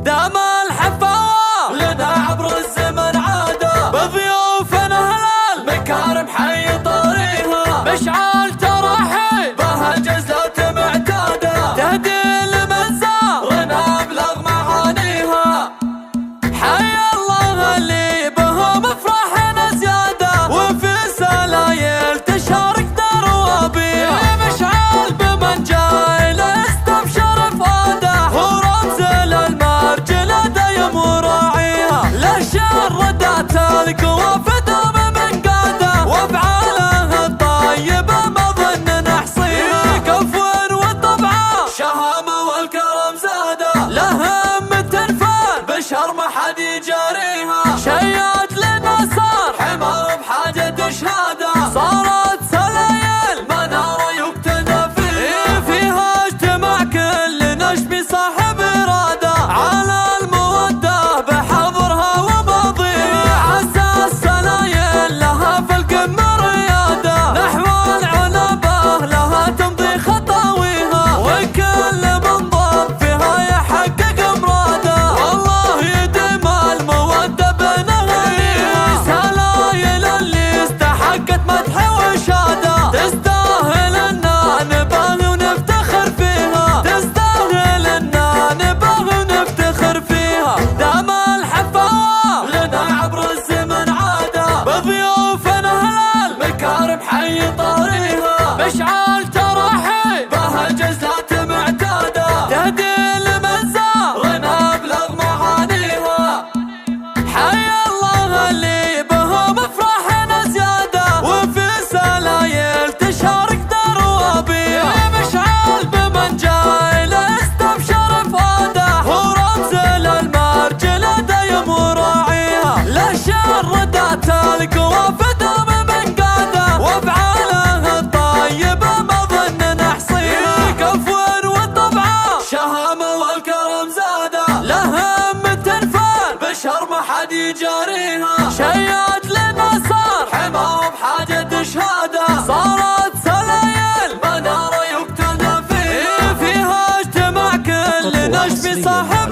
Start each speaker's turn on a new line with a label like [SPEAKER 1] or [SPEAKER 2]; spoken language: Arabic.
[SPEAKER 1] دام الحفاوة لنا عبر الزمن عادة، بضيوفنا هلال مكارم حي طاريها، مشعل تراحي بها جزات معتادة، تهدي لمن زارنا أبلغ معانيها. حي الله اللي بهم افراحنا زيادة، وفي سلايل تشارك دروابيها، مشعل بمن جاي لاستبشر فاده، ورمز للمرجلة دايم وراعيها، للشر ذات القوى فدوم من قاده، وافعاله الطيبة ما ظن نحصيها، كفو وطبعه شهامة والكرم زاده، لهم تنفان بشر ما حد يجاريها، شياد لنا صار حمار بحاجة شهادة، صارت سلايل منارة يقتدى فيها اجتماع كل نشبي صاحب إرادة، على المودة بحضرها وماضيها، عسى السلايل لها في القمة ريادة، نحو العنبة لها تمضي خطاويها، وكل من ضرب فيها يحقق مراده، والله يديم المودة بينها، سلايل اللي استحقت مدح وشادة، تستاهل اننا نباهي ونفتخر فيها، تستاهل اننا نباهي ونفتخر فيها. دام الحفاوة لنا عبر الزمن عادة، بضيوفنا هلال مكارم حي طاريها، مشعل تراحي بها جزات معتادة، تهدي لمن زارنا أبلغ معانيها. حي الله اللي بهم افراحنا زيادة، وفي سلايل تشارك دروابيها، مشعل بمن جاي لاستبشر فاده، ورمز للمرجلة دايم وراعيها، للشر ذات القوى فدوم من قاده، وافعاله الطيبة ما ظن نحصيها، كفو وطبعه شهامة والكرم زاده، لهم تنفان بشر ما حد يجاريها، شياد لنا صار حمار بحاجة شهادة، صارت سلايل منارة يقتدى فيها اجتماع كل نشبي صاحب